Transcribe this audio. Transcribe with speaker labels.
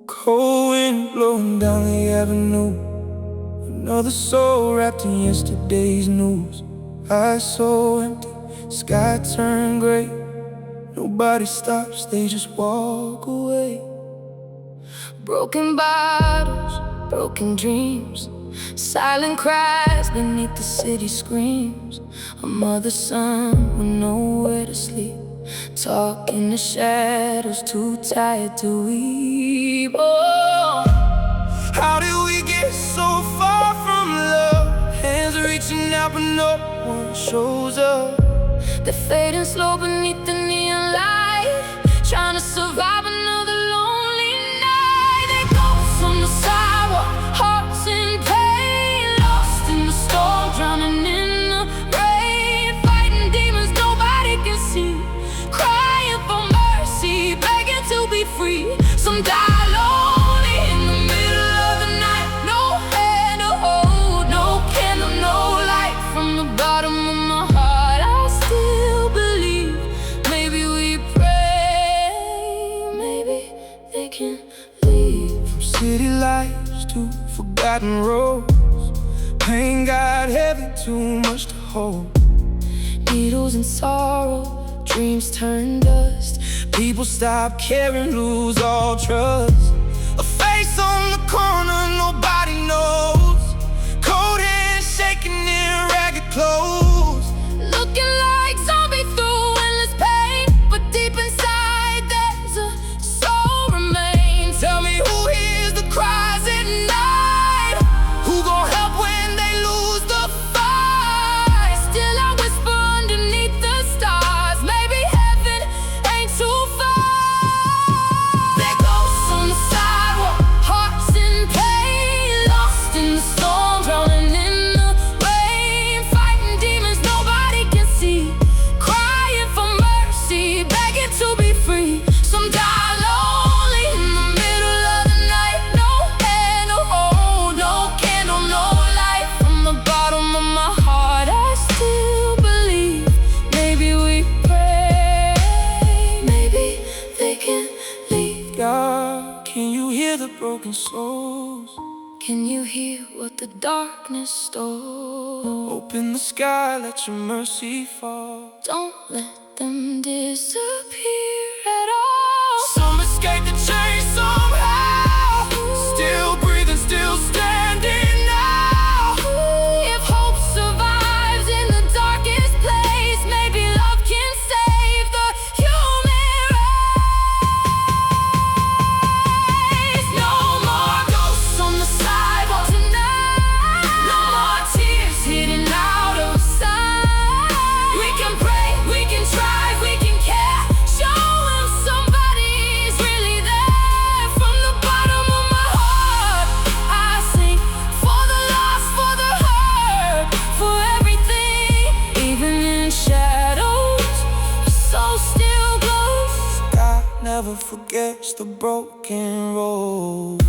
Speaker 1: Cold wind blowing down the avenue, another soul wrapped in yesterday's news. Eyes so empty, sky turned gray. Nobody stops, they just walk away.
Speaker 2: Broken bottles, broken dreams, silent cries beneath the city screams. A mother's son with nowhere to sleep, talk in the shadows, too tired to weep. Oh,
Speaker 1: how did we get so far from love? Hands reaching out but no one shows up.
Speaker 2: they're fading slow beneath the neon light, trying to survive another lonely night. They ghosts on the sidewalk, hearts in pain, lost in the storm, drowning in the rain, fighting demons nobody can see, crying for mercy, begging to be free. Some die lonely in the middle of the night, no hand to hold, no candle, no light. From the bottom of my heart I still believe, maybe we pray, maybe they can leave.
Speaker 1: From city lights to forgotten roads, pain got heavy, too much to hold.
Speaker 2: Needles and sorrow, dreams turn dust,
Speaker 1: People stop caring, lose all trust. A face on the corner nobody knows, cold hands shaking in ragged clothes.
Speaker 2: looking like zombies through endless pain, but deep inside there's a soul remains.
Speaker 1: Tell me who hears the cries at night, who gon' help when they lose the fight.
Speaker 2: Still I whisper underneath the stars, maybe heaven ain't too far. There ghosts on the sidewalk, hearts in pain, lost in the storm, drowning in the rain, fighting demons nobody can see, crying for mercy, begging to be free. Some die lonely in the middle of the night, no hand to hold, no candle, no light. From the bottom of my heart I still believe, maybe we pray, maybe they can leave.
Speaker 1: God, can you hear the broken souls?
Speaker 2: Can you hear what the darkness stole?
Speaker 1: Open the sky, let your mercy fall.
Speaker 2: Don't let them disappear at all.
Speaker 1: Some escape the chains somehow, still breathing, still standing now.
Speaker 2: If hope survives in the darkest place, maybe love can save the human race. No more ghosts on the sidewalk tonight, no more tears hidden out of sight. We can pray, we can try, we can care, show them somebody's really there. From the bottom of my heart I sing, for the lost, for the hurt, for everything. Even in shadows, the soul still glows.
Speaker 1: God never forgets the broken road.